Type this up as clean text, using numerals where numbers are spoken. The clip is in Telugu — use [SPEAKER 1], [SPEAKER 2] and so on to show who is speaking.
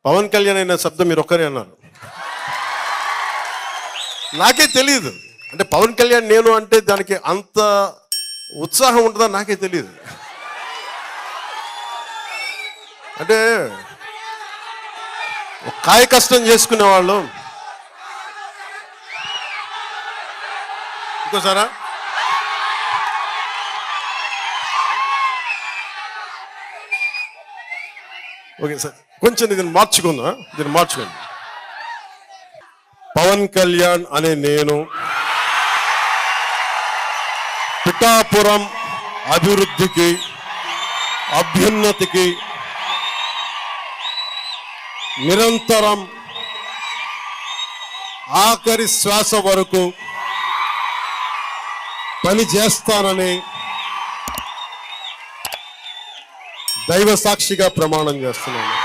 [SPEAKER 1] పవన్ కళ్యాణ్ అయిన శబ్దం మీరు ఒక్కరే అన్నారు. నాకే తెలియదు. అంటే పవన్ కళ్యాణ్ నేను అంటే దానికి అంత ఉత్సాహం ఉంటుందా నాకే తెలియదు. అంటే కాయ కష్టం చేసుకునే వాళ్ళు. ఇంకోసారా? ఓకే సార్, కొంచెం దీన్ని మార్చుకోండి. పవన్ కళ్యాణ్ అనే నేను పిఠాపురం అభివృద్ధికి, అభ్యున్నతికి నిరంతరం ఆఖరి శ్వాస వరకు పని చేస్తానని దైవ సాక్షిగా ప్రమాణం చేస్తున్నాను.